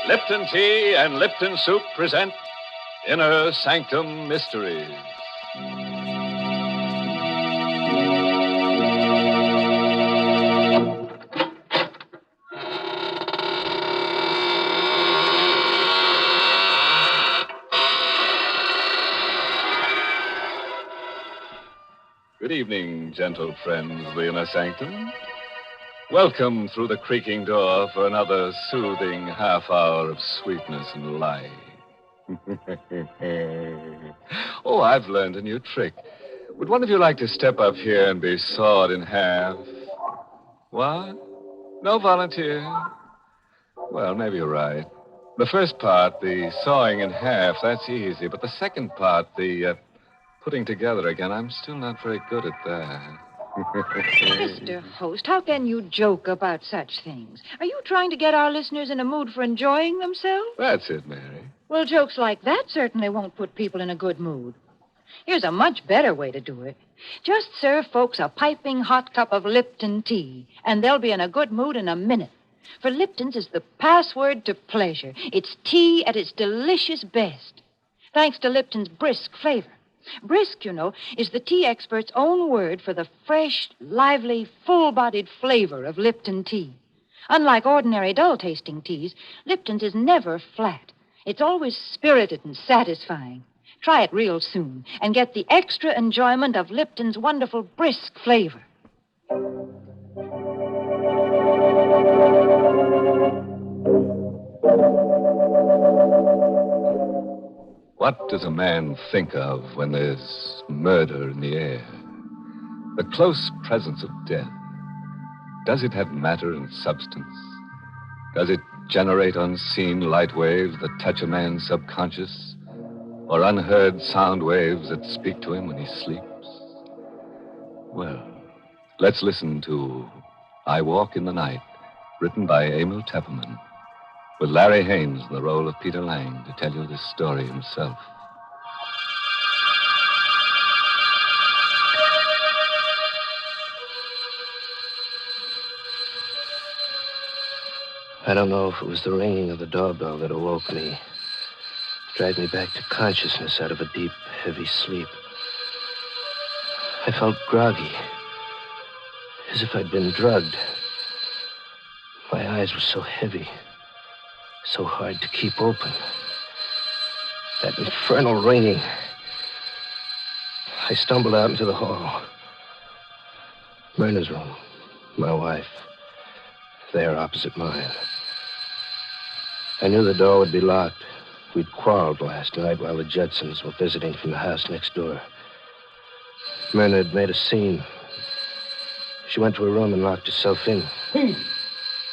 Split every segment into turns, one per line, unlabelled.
Lipton Tea and Lipton Soup present Inner Sanctum Mysteries. Good evening, gentle friends of the Inner Sanctum. Welcome through the creaking door for another soothing half hour of sweetness and light. Oh, I've learned a new trick. Would one of you like to step up here and be sawed in half? What? No volunteer? Well, maybe you're right. The first part, the sawing in half, that's easy. But the second part, the putting together again, I'm still not very good at that.
Mr. Host, how can you joke about such things? Are you trying to get our listeners in a mood for enjoying themselves?
That's it, Mary.
Well, jokes like that certainly won't put people in a good mood. Here's a much better way to do it. Just serve folks a piping hot cup of Lipton tea, and they'll be in a good mood in a minute. For Lipton's is the password to pleasure. It's tea at its delicious best, thanks to Lipton's brisk flavor. Brisk, you know, is the tea expert's own word for the fresh, lively, full-bodied flavor of Lipton tea. Unlike ordinary dull-tasting teas, Lipton's is never flat. It's always spirited and satisfying. Try it real soon and get the extra enjoyment of Lipton's wonderful brisk flavor.
What does a man think of when there's murder in the air? The close presence of death. Does it have matter and substance? Does it generate unseen light waves that touch a man's subconscious? Or unheard sound waves that speak to him when he sleeps? Well, let's listen to I Walk in the Night, written by Emil Tepperman, with Larry Haynes in the role of Peter Lang to tell you this story himself.
I don't know if it was the ringing of the doorbell that awoke me, dragged me back to consciousness out of a deep, heavy sleep. I felt groggy, as if I'd been drugged. My eyes were so heavy, so hard to keep open. That infernal ringing. I stumbled out into the hall. Myrna's room, my wife, there opposite mine. I knew the door would be locked. We'd quarreled last night while the Judsons were visiting from the house next door. Myrna had made a scene. She went to her room and locked herself in.
Pete!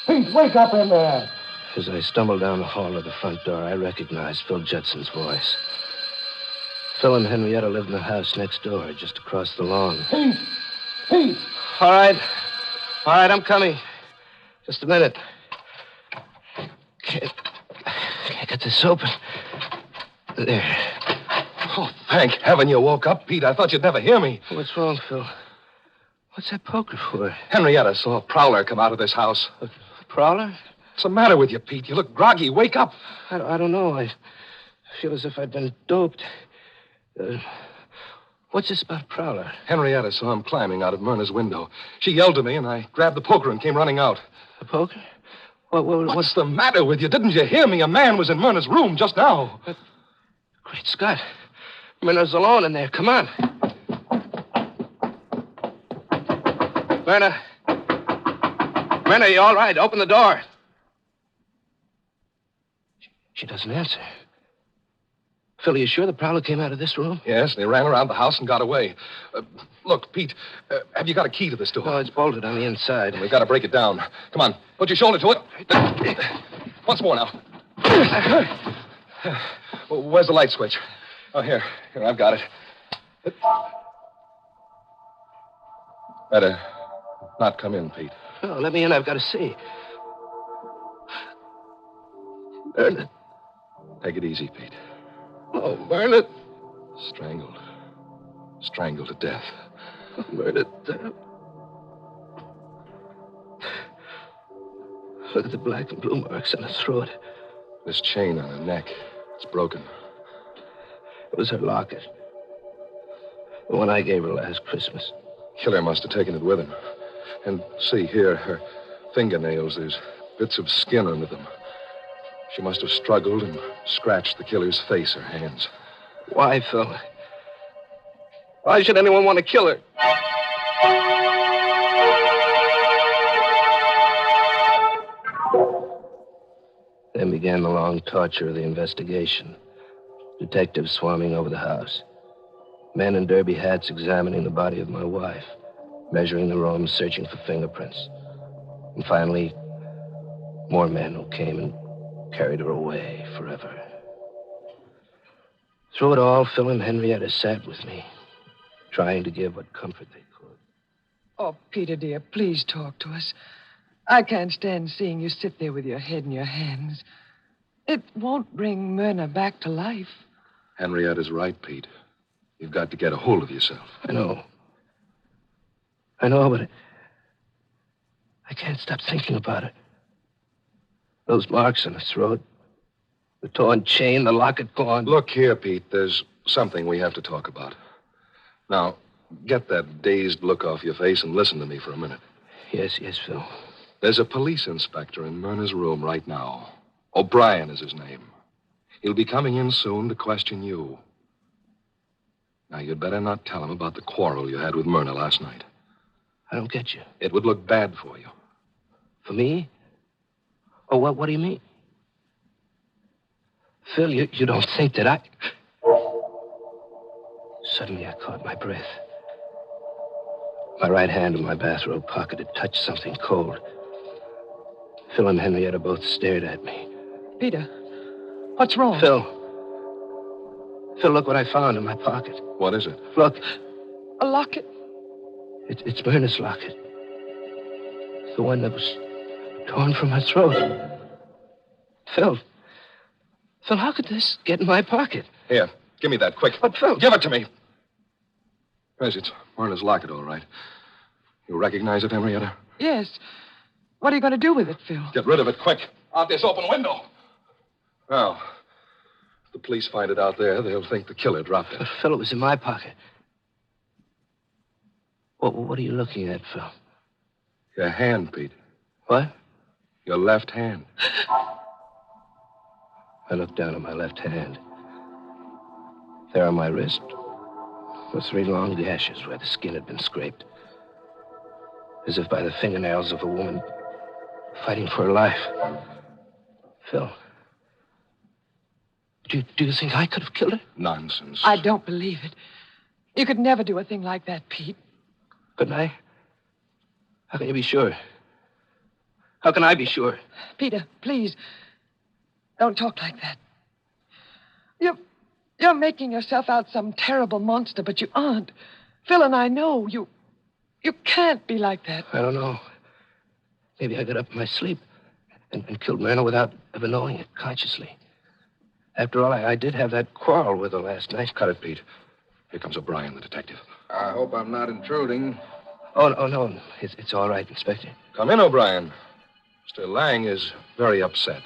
Pete, wake up in there!
As I stumbled down the hall to the front door, I recognized Phil Judson's voice. Phil and Henrietta lived in the house next door, just across the lawn.
Pete! Pete!
All right, I'm coming. Just a minute. Can't get this open. There.
Oh, thank heaven you woke up, Pete. I thought you'd never hear me.
What's wrong, Phil? What's that poker for?
Henrietta saw a prowler come out of this house.
A prowler?
What's the matter with you, Pete? You look groggy. Wake up.
I don't know. I feel as if I'd been doped. What's this about prowler?
Henrietta saw him climbing out of Myrna's window. She yelled to me, and I grabbed the poker and came running out.
A poker?
What's the matter with you? Didn't you hear me? A man was in Myrna's room just now.
Great Scott. Myrna's alone in there. Come on. Myrna. Myrna, you all right? Open the door. She doesn't answer. Phil, are you sure the prowler came out of this room?
Yes, and he ran around the house and got away. Look, Pete, have you got a key to this door?
No, it's bolted on the inside.
We've got to break it down. Come on, put your shoulder to it. Once more now. Where's the light switch? Oh, here, I've got it. Better not come in, Pete.
Oh, let me in. I've got to see.
Myrna. Take it easy, Pete.
Oh, Myrna.
Strangled. Strangled to death.
Myrna. Look at the black and blue marks on her throat.
This chain on her neck, it's broken.
It was her locket. The one I gave her last Christmas.
Killer must have taken it with him. And see here, her fingernails, there's bits of skin under them. She must have struggled and scratched the killer's face or hands.
Why, Phil? Why should anyone want to kill her? Then began the long torture of the investigation. Detectives swarming over the house. Men in derby hats examining the body of my wife. Measuring the room, searching for fingerprints. And finally, more men who came and carried her away forever. Through it all, Phil and Henrietta sat with me, trying to give what comfort they could.
Oh, Peter, dear, please talk to us. I can't stand seeing you sit there with your head in your hands. It won't bring Myrna back to life.
Henrietta's right, Pete. You've got to get a hold of yourself.
I know, but I can't stop thinking about it. Those marks on her throat, the torn chain, the locket gone.
Look here, Pete. There's something we have to talk about. Now, get that dazed look off your face and listen to me for a minute.
Yes, Phil.
There's a police inspector in Myrna's room right now. O'Brien is his name. He'll be coming in soon to question you. Now, you'd better not tell him about the quarrel you had with Myrna last night.
I don't get you.
It would look bad for you.
For me? Oh, what do you mean? Phil, you don't think that I... Suddenly, I caught my breath. My right hand in my bathrobe pocket had touched something cold. Phil and Henrietta both stared at me.
Peter, what's wrong?
Phil, look what I found in my pocket.
What is it?
Look.
A locket?
It's Myrna's locket. The one that was torn from her throat. Phil, how could this get in my pocket?
Here, give me that, quick.
But, Phil...
Give it to me. Yes, it's Myrna's locket, all right. You recognize it, Henrietta?
Yes. What are you going to do with it, Phil?
Get rid of it, quick. Out this open window. Now, if the police find it out there, they'll think the killer dropped it.
But, Phil, it was in my pocket. What are you looking at, Phil?
Your hand, Pete.
What?
Your left hand.
I looked down at my left hand. There on my wrist were 3 long gashes where the skin had been scraped. As if by the fingernails of a woman fighting for her life. Phil, do you think I could have killed her?
Nonsense.
I don't believe it. You could never do a thing like that, Pete.
Couldn't I? How can you be sure? How can I be sure?
Peter, please, don't talk like that. You're making yourself out some terrible monster, but you aren't. Phil and I know you can't be like that.
I don't know. Maybe I got up in my sleep and killed Myrna without ever knowing it consciously. After all, I did have that quarrel with her last night.
Cut it, Pete. Here comes O'Brien, the detective.
I hope I'm not intruding.
Oh, no. It's all right, Inspector.
Come in, O'Brien. Mr. Lang is very upset.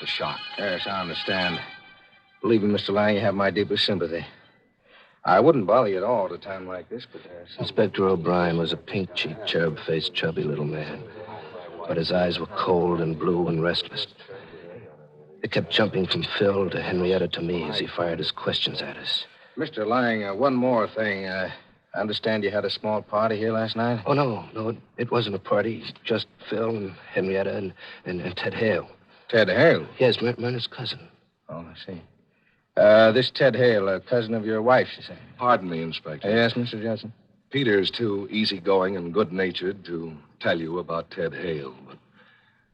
The shock.
Yes, I understand. Believe me, Mr. Lang, you have my deepest sympathy. I wouldn't bother you at all at a time like this, but
Inspector O'Brien was a pink-cheeked, cherub-faced, chubby little man. But his eyes were cold and blue and restless. They kept jumping from Phil to Henrietta to me as he fired his questions at us.
Mr. Lang, one more thing. I understand you had a small party here last night?
Oh, no, it wasn't a party. Just Phil and Henrietta and Ted Hale.
Ted Hale?
Yes, Myrna's cousin.
Oh, I see. This Ted Hale, a cousin of your wife's, you say?
Pardon me, Inspector.
Yes, Mr. Judson?
Peter's too easygoing and good-natured to tell you about Ted Hale. But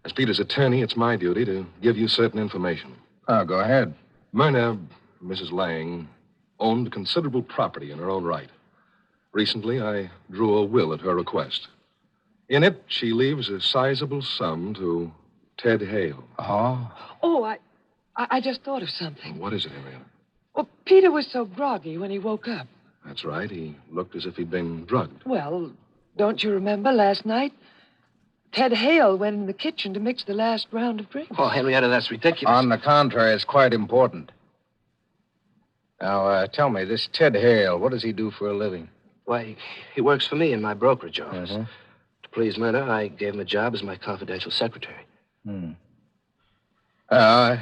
as Peter's attorney, it's my duty to give you certain information.
Oh, go ahead.
Myrna, Mrs. Lang, owned considerable property in her own right. Recently, I drew a will at her request. In it, she leaves a sizable sum to Ted Hale.
Oh?
Oh, I just thought of something.
What is it, Henrietta?
Well, Peter was so groggy when he woke up.
That's right. He looked as if he'd been drugged.
Well, don't you remember last night? Ted Hale went in the kitchen to mix the last round of drinks.
Oh, Henrietta, that's ridiculous.
On the contrary, it's quite important. Now, tell me, this Ted Hale, what does he do for a living?
Why, he works for me in my brokerage office.
Uh-huh.
To please Myrna, I gave him a job as my confidential secretary.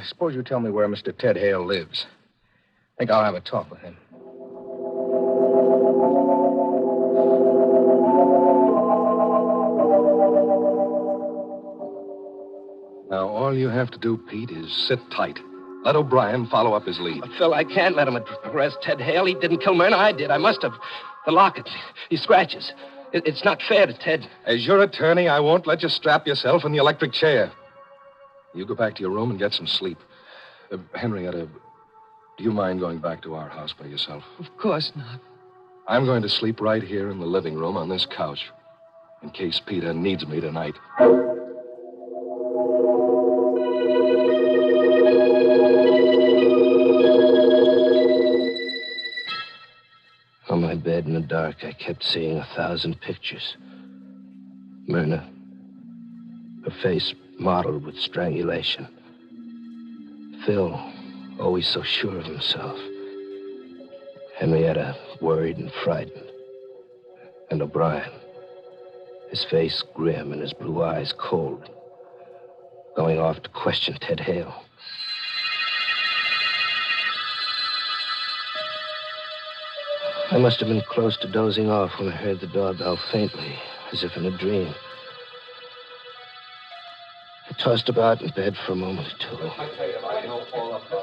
Suppose you tell me where Mr. Ted Hale lives. I think I'll have a talk with him.
Now, all you have to do, Pete, is sit tight. Let O'Brien follow up his lead.
But, Phil, I can't let him arrest Ted Hale. He didn't kill Myrna. I did. I must have. The locket. These scratches. It's not fair to Ted.
As your attorney, I won't let you strap yourself in the electric chair. You go back to your room and get some sleep. Henrietta, do you mind going back to our house by yourself?
Of course not.
I'm going to sleep right here in the living room on this couch, in case Peter needs me tonight.
On my bed in the dark, I kept seeing 1,000 pictures. Myrna, her face mottled with strangulation. Phil, always so sure of himself. Henrietta, worried and frightened. And O'Brien, his face grim and his blue eyes cold, going off to question Ted Hale. I must have been close to dozing off when I heard the doorbell faintly, as if in a dream. I tossed about in bed for a moment or two.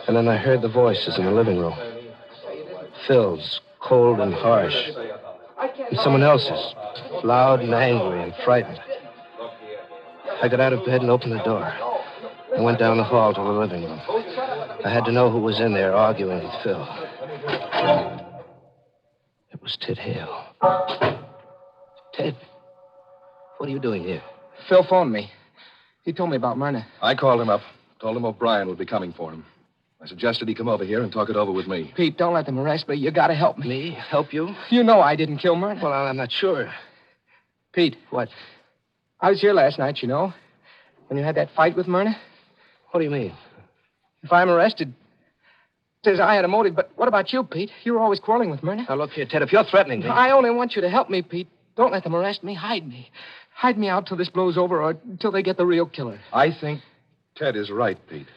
And then I heard the voices in the living room. Phil's, cold and harsh. And someone else's, loud and angry and frightened. I got out of bed and opened the door. I went down the hall to the living room. I had to know who was in there arguing with Phil. It was Ted Hale. Ted, what are you doing here?
Phil phoned me. He told me about Myrna.
I called him up, told him O'Brien would be coming for him. I suggested he come over here and talk it over with me.
Pete, don't let them arrest me. You gotta help me.
Me? Help you?
You know I didn't kill Myrna.
Well, I'm not sure.
Pete.
What?
I was here last night, you know, when you had that fight with Myrna.
What do you mean?
If I'm arrested, it says I had a motive, but what about you, Pete? You were always quarreling with Myrna.
Now, look here, Ted, if you're threatening me...
I only want you to help me, Pete. Don't let them arrest me. Hide me. Hide me out till this blows over or till they get the real killer.
I think Ted is right, Pete.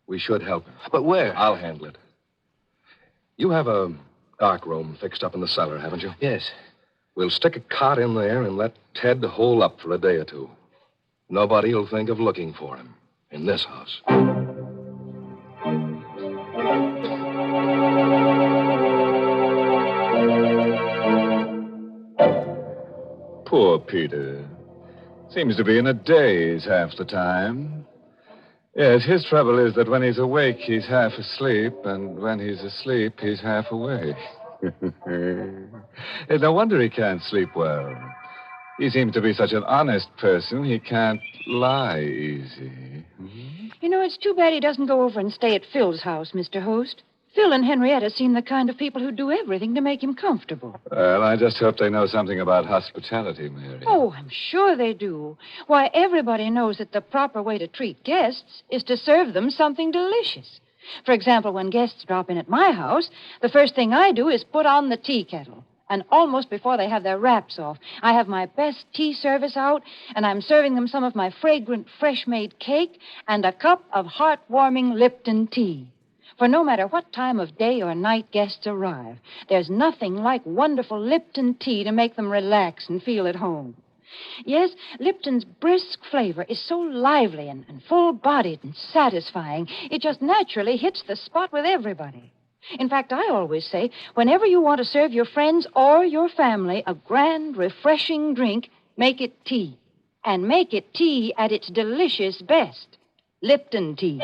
We should help him.
But where?
I'll handle it. You have a dark room fixed up in the cellar, haven't you?
Yes.
We'll stick a cot in there and let Ted hole up for a day or two. Nobody will think of looking for him in this house.
Poor Peter. Seems to be in a daze half the time. Yes, his trouble is that when he's awake, he's half asleep, and when he's asleep, he's half awake. It's no wonder he can't sleep well. He seems to be such an honest person, he can't lie easy.
You know, it's too bad he doesn't go over and stay at Phil's house, Mr. Host. Phil and Henrietta seem the kind of people who do everything to make him comfortable.
Well, I just hope they know something about hospitality, Mary.
Oh, I'm sure they do. Why, everybody knows that the proper way to treat guests is to serve them something delicious. For example, when guests drop in at my house, the first thing I do is put on the tea kettle. And almost before they have their wraps off, I have my best tea service out, and I'm serving them some of my fragrant, fresh-made cake and a cup of heartwarming Lipton tea. For no matter what time of day or night guests arrive, there's nothing like wonderful Lipton tea to make them relax and feel at home. Yes, Lipton's brisk flavor is so lively and full-bodied and satisfying, it just naturally hits the spot with everybody. In fact, I always say, whenever you want to serve your friends or your family a grand, refreshing drink, make it tea. And make it tea at its delicious best. Lipton tea.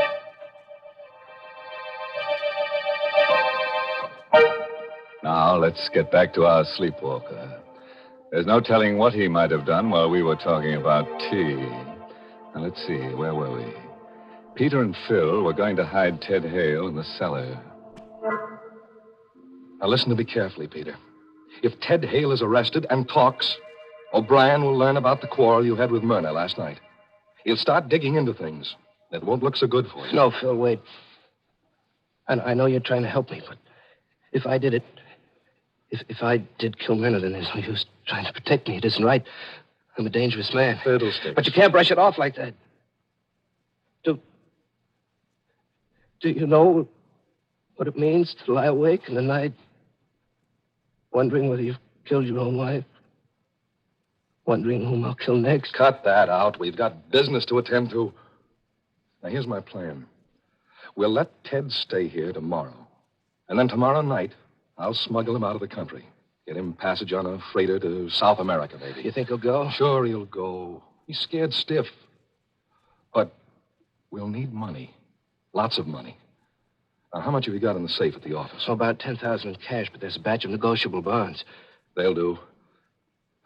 Now, let's get back to our sleepwalker. There's no telling what he might have done while we were talking about tea. Now, let's see, where were we? Peter and Phil were going to hide Ted Hale in the cellar.
Now, listen to me carefully, Peter. If Ted Hale is arrested and talks, O'Brien will learn about the quarrel you had with Myrna last night. He'll start digging into things. That won't look so good for you.
No, Phil, wait. I know you're trying to help me, but if I did it, if I did kill Myrna, then there's no use trying to protect me. It isn't right. I'm a dangerous man.
Fiddlesticks.
But you can't brush it off like that. Do you know what it means to lie awake in the night, wondering whether you've killed your own wife? Wondering whom I'll kill next?
Cut that out. We've got business to attend to. Now, here's my plan. We'll let Ted stay here tomorrow. And then tomorrow night, I'll smuggle him out of the country. Get him passage on a freighter to South America, maybe.
You think he'll go?
Sure, he'll go. He's scared stiff. But we'll need money. Lots of money. Now, how much have you got in the safe at the office?
So about 10,000 in cash, but there's a batch of negotiable bonds.
They'll do.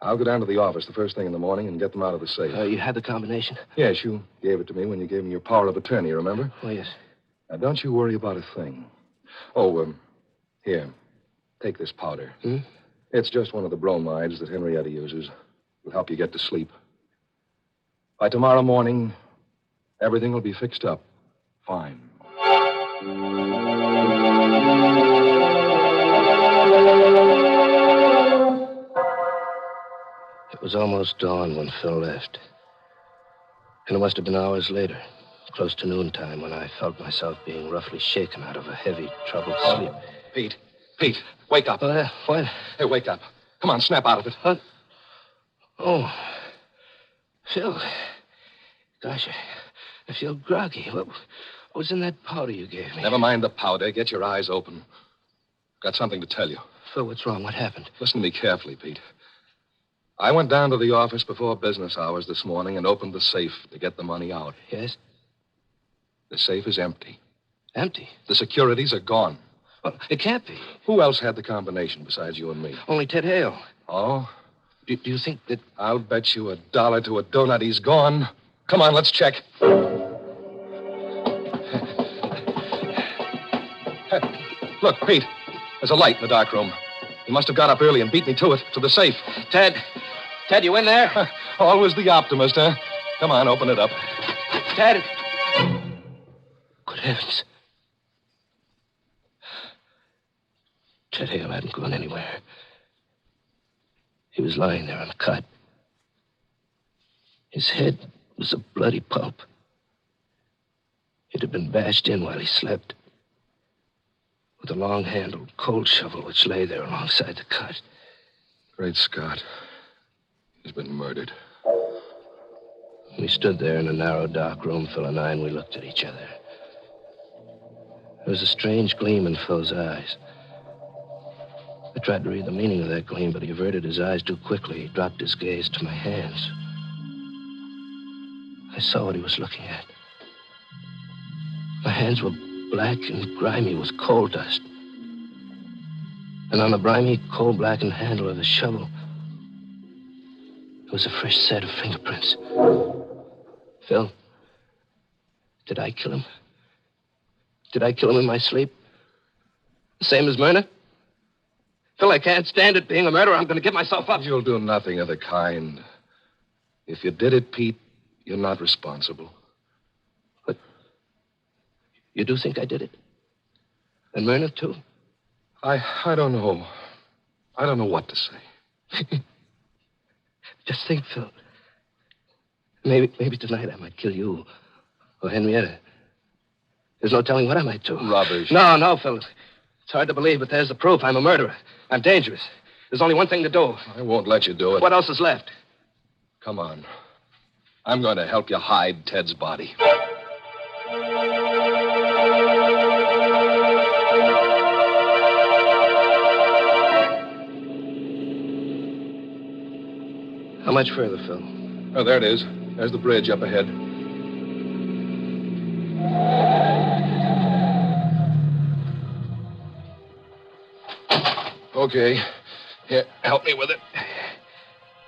I'll go down to the office the first thing in the morning and get them out of the safe.
You had the combination?
Yes, you gave it to me when you gave me your power of attorney, remember?
Oh, yes.
Now, don't you worry about a thing. Oh, here. Take this powder.
Hmm?
It's just one of the bromides that Henrietta uses. It'll help you get to sleep. By tomorrow morning, everything will be fixed up. Fine.
It was almost dawn when Phil left. And it must have been hours later, close to noontime, when I felt myself being roughly shaken out of a heavy, troubled sleep.
Pete, wake up.
What?
Hey, wake up. Come on, snap out of it.
What? Oh, Phil. Gosh, I feel groggy. What was in that powder you gave me?
Never mind the powder. Get your eyes open. Got something to tell you.
Phil, what's wrong? What happened?
Listen to me carefully, Pete. I went down to the office before business hours this morning and opened the safe to get the money out.
Yes?
The safe is empty.
Empty?
The securities are gone.
Well, it can't be.
Who else had the combination besides you and me?
Only Ted Hale.
Oh?
Do you think that...
I'll bet you $1 to a donut he's gone. Come on, let's check. Look, Pete, there's a light in the dark room. He must have got up early and beat me to it, to the safe.
Ted, you in there?
Always the optimist, huh? Come on, open it up.
Ted! Good heavens. Ted Hale hadn't gone anywhere. He was lying there on the cot. His head was a bloody pulp. It had been bashed in while he slept with a long-handled cold shovel which lay there alongside the cot.
Great Scott. He's been murdered.
We stood there in a narrow, dark room, Phil and I, and we looked at each other. There was a strange gleam in Phil's eyes. I tried to read the meaning of that gleam, but he averted his eyes too quickly. He dropped his gaze to my hands. I saw what he was looking at. My hands were black and grimy with coal dust. And on the grimy, coal-blackened handle of the shovel, there was a fresh set of fingerprints. Phil, did I kill him? Did I kill him in my sleep? The same as Myrna? Phil, I can't stand it being a murderer. I'm going to give myself up.
You'll do nothing of the kind. If you did it, Pete, you're not responsible.
But you do think I did it? And Myrna, too?
I don't know. I don't know what to say.
Just think, Phil. Maybe tonight I might kill you. Or Henrietta. There's no telling what I might do.
Rubbish.
No, Phil. It's hard to believe, but there's the proof. I'm a murderer. I'm dangerous. There's only one thing to do.
I won't let you do it.
What else is left?
Come on. I'm going to help you hide Ted's body.
How much further, Phil?
Oh, there it is. There's the bridge up ahead. Okay. Here, help me with it.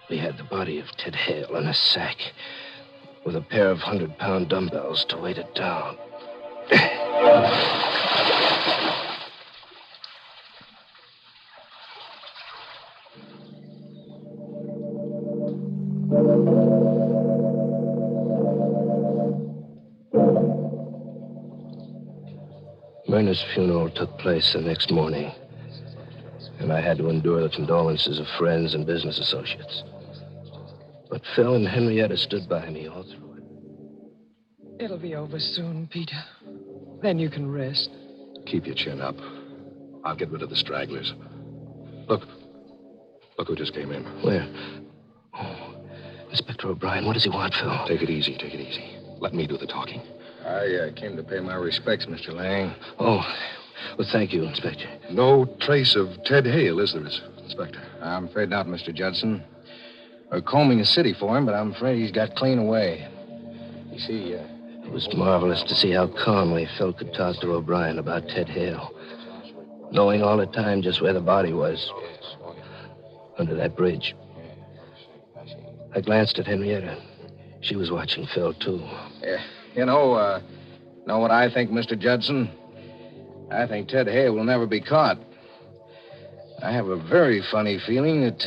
We had the body of Ted Hale in a sack with a pair of 100-pound dumbbells to weight it down. Myrna's funeral took place the next morning, and I had to endure the condolences of friends and business associates. But Phil and Henrietta stood by me all through it.
It'll be over soon, Peter. Then you can rest.
Keep your chin up. I'll get rid of the stragglers. Look who just came in.
Where? Oh, Inspector O'Brien. What does he want, Phil?
Take it easy, take it easy. Let me do the talking.
I came to pay my respects, Mr. Lang.
Oh, well, thank you, Inspector.
No trace of Ted Hale, is there, Inspector?
I'm afraid not, Mr. Judson. We're combing the city for him, but I'm afraid he's got clean away. You see,
It was marvelous to see how calmly Phil could talk to O'Brien about Ted Hale, knowing all the time just where the body was, under that bridge. I glanced at Henrietta. She was watching Phil, too.
Know what I think, Mr. Judson? I think Ted Hale will never be caught. I have a very funny feeling that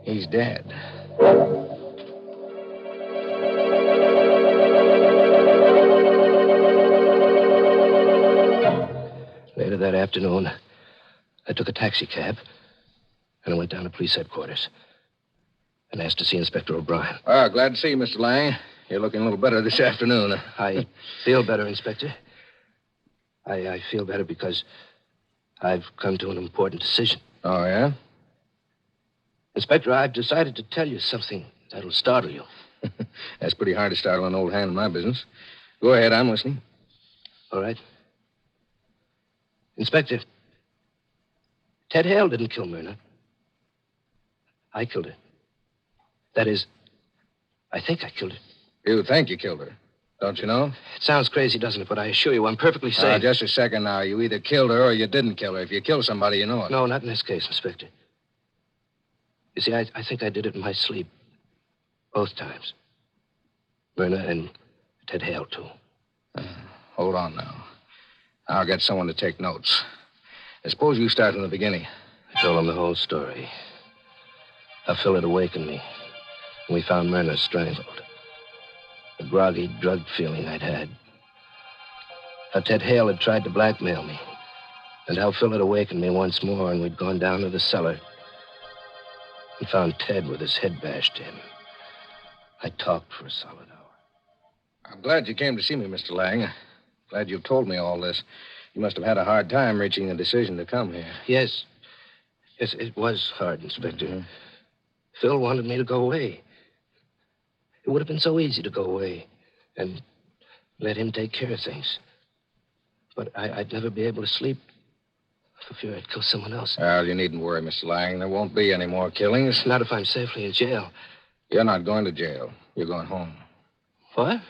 he's dead.
Later that afternoon, I took a taxi cab and I went down to police headquarters and asked to see Inspector O'Brien.
Glad to see you, Mr. Lang. You're looking a little better this afternoon.
I feel better, Inspector. I feel better because I've come to an important decision.
Oh, yeah?
Inspector, I've decided to tell you something that'll startle you.
That's pretty hard to startle an old hand in my business. Go ahead, I'm listening.
All right. Inspector, Ted Hale didn't kill Myrna. I killed her. That is, I think I killed her.
You think you killed her, don't you know?
It sounds crazy, doesn't it? But I assure you, I'm perfectly sane.
Just a second now. You either killed her or you didn't kill her. If you kill somebody, you know it.
No, not in this case, Inspector. You see, I think I did it in my sleep. Both times. Myrna and Ted Hale, too.
Hold on now. I'll get someone to take notes. I suppose you start from the beginning.
I told him the whole story. How Phil had awakened me when we found Myrna strangled. The groggy, drugged feeling I'd had. How Ted Hale had tried to blackmail me. And how Phil had awakened me once more and we'd gone down to the cellar and found Ted with his head bashed in. I talked for a solid hour.
I'm glad you came to see me, Mr. Lang. Glad you've told me all this. You must have had a hard time reaching a decision to come here.
Yes. Yes, it was hard, Inspector.
Mm-hmm.
Phil wanted me to go away. It would have been so easy to go away and let him take care of things. But I'd never be able to sleep for fear I'd kill someone else.
Well, you needn't worry, Mr. Lang. There won't be any more killings.
Not if I'm safely in jail.
You're not going to jail. You're going home.
What?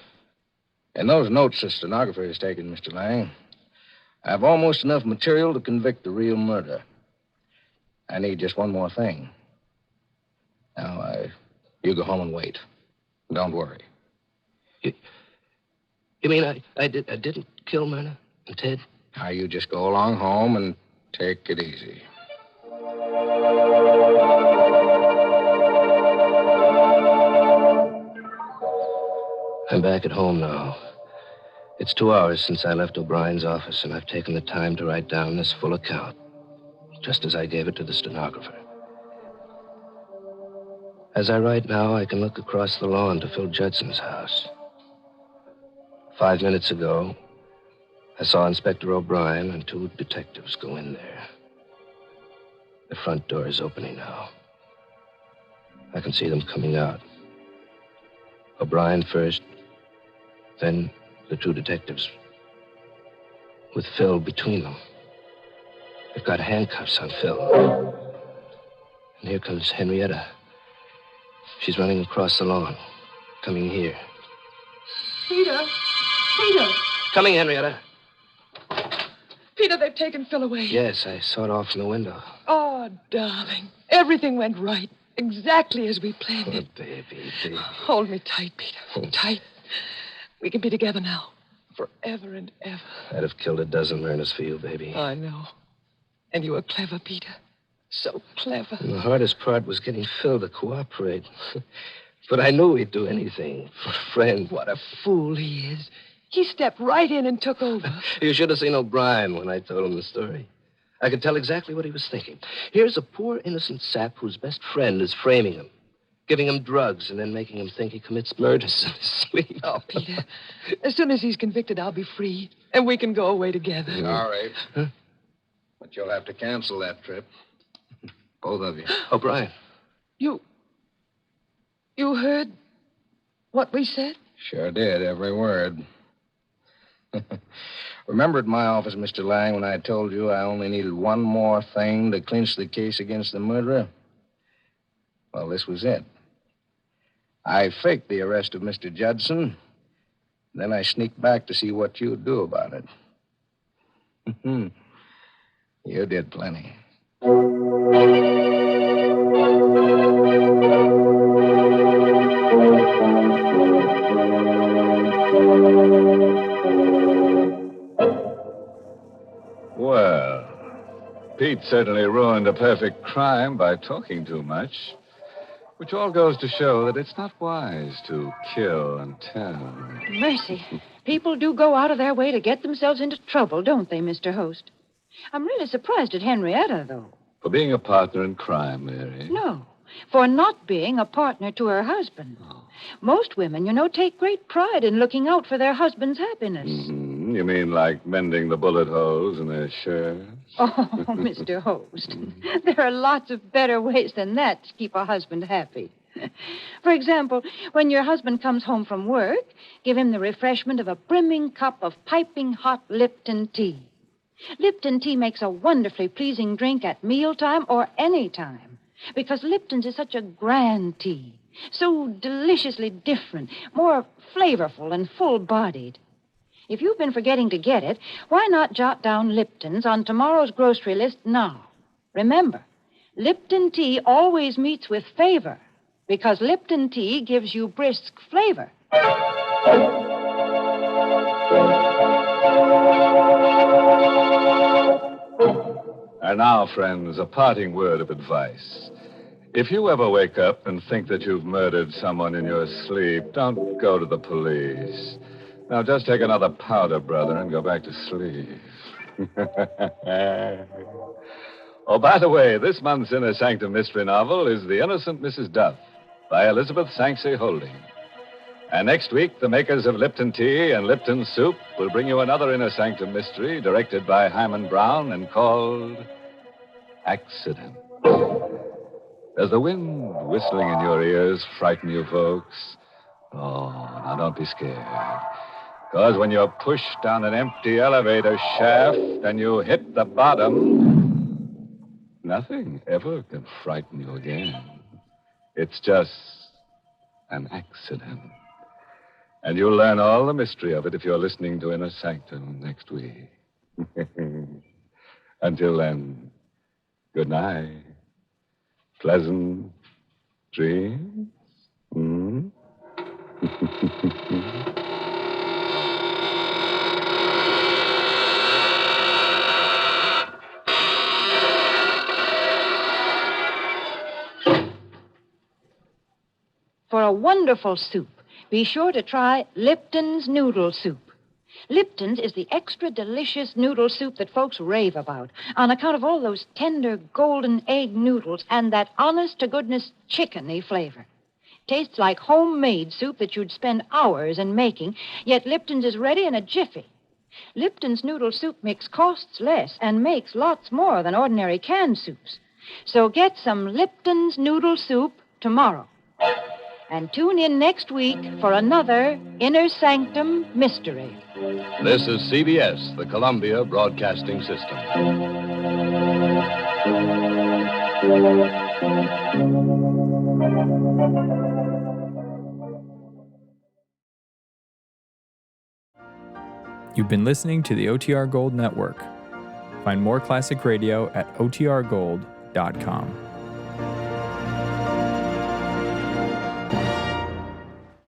In those notes the stenographer has taken, Mr. Lang, I have almost enough material to convict the real murder. I need just one more thing. Now, you go home and wait. Don't worry.
You mean I didn't kill Myrna and Ted?
Now, you just go along home and take it easy.
I'm back at home now. It's 2 hours since I left O'Brien's office, and I've taken the time to write down this full account, just as I gave it to the stenographer. As I write now, I can look across the lawn to Phil Judson's house. 5 minutes ago, I saw Inspector O'Brien and 2 detectives go in there. The front door is opening now. I can see them coming out. O'Brien first, then the 2 detectives, with Phil between them. They've got handcuffs on Phil. And here comes Henrietta. She's running across the lawn, coming here.
Peter! Peter!
Coming, Henrietta.
Peter, they've taken Phil away.
Yes, I saw it off from the window.
Oh, darling. Everything went right. Exactly as we planned
Oh,
it.
baby.
Hold me tight, Peter. Tight. We can be together now. Forever and ever.
I'd have killed a dozen Myrnas for you, baby.
I know. And you were clever, Peter. So clever.
And the hardest part was getting Phil to cooperate. But I knew he'd do anything for a friend.
What a fool he is. He stepped right in and took over.
You should have seen O'Brien when I told him the story. I could tell exactly what he was thinking. Here's a poor innocent sap whose best friend is framing him, giving him drugs, and then making him think he commits murders in his sleep.
Oh, Peter, as soon as he's convicted, I'll be free, and we can go away together.
All right. Huh? But you'll have to cancel that trip. Both of you.
O'Brien.
You heard what we said?
Sure did, every word. Remember at my office, Mr. Lang, when I told you I only needed one more thing to clinch the case against the murderer? Well, this was it. I faked the arrest of Mr. Judson. Then I sneaked back to see what you'd do about it. You did plenty.
Well, Pete certainly ruined a perfect crime by talking too much, which all goes to show that it's not wise to kill and tell.
Mercy. People do go out of their way to get themselves into trouble, don't they, Mr. Host? I'm really surprised at Henrietta, though.
For being a partner in crime, Mary.
No, for not being a partner to her husband.
Oh.
Most women, take great pride in looking out for their husband's happiness.
Mm-hmm. You mean like mending the bullet holes in their shirts?
Oh, Mr. Host, there are lots of better ways than that to keep a husband happy. For example, when your husband comes home from work, give him the refreshment of a brimming cup of piping hot Lipton tea. Lipton tea makes a wonderfully pleasing drink at mealtime or any time, because Lipton's is such a grand tea, so deliciously different, more flavorful and full-bodied. If you've been forgetting to get it, why not jot down Lipton's on tomorrow's grocery list now? Remember, Lipton tea always meets with favor, because Lipton tea gives you brisk flavor.
And now, friends, a parting word of advice. If you ever wake up and think that you've murdered someone in your sleep, don't go to the police. Now, just take another powder, brother, and go back to sleep. Oh, by the way, this month's Inner Sanctum mystery novel is The Innocent Mrs. Duff by Elizabeth Sanksey Holding. And next week, the makers of Lipton Tea and Lipton Soup will bring you another Inner Sanctum mystery directed by Hyman Brown and called Accident. Does the wind whistling in your ears frighten you, folks? Oh, now don't be scared. Because when you're pushed down an empty elevator shaft and you hit the bottom, nothing ever can frighten you again. It's just an accident. And you'll learn all the mystery of it if you're listening to Inner Sanctum next week. Until then, good night. Pleasant dreams. Hmm?
For a wonderful soup, be sure to try Lipton's Noodle Soup. Lipton's is the extra delicious noodle soup that folks rave about on account of all those tender golden egg noodles and that honest-to-goodness chickeny flavor. Tastes like homemade soup that you'd spend hours in making, yet Lipton's is ready in a jiffy. Lipton's noodle soup mix costs less and makes lots more than ordinary canned soups. So get some Lipton's Noodle Soup tomorrow. And tune in next week for another Inner Sanctum Mystery.
This is CBS, the Columbia Broadcasting System.
You've been listening to the OTR Gold Network. Find more classic radio at otrgold.com.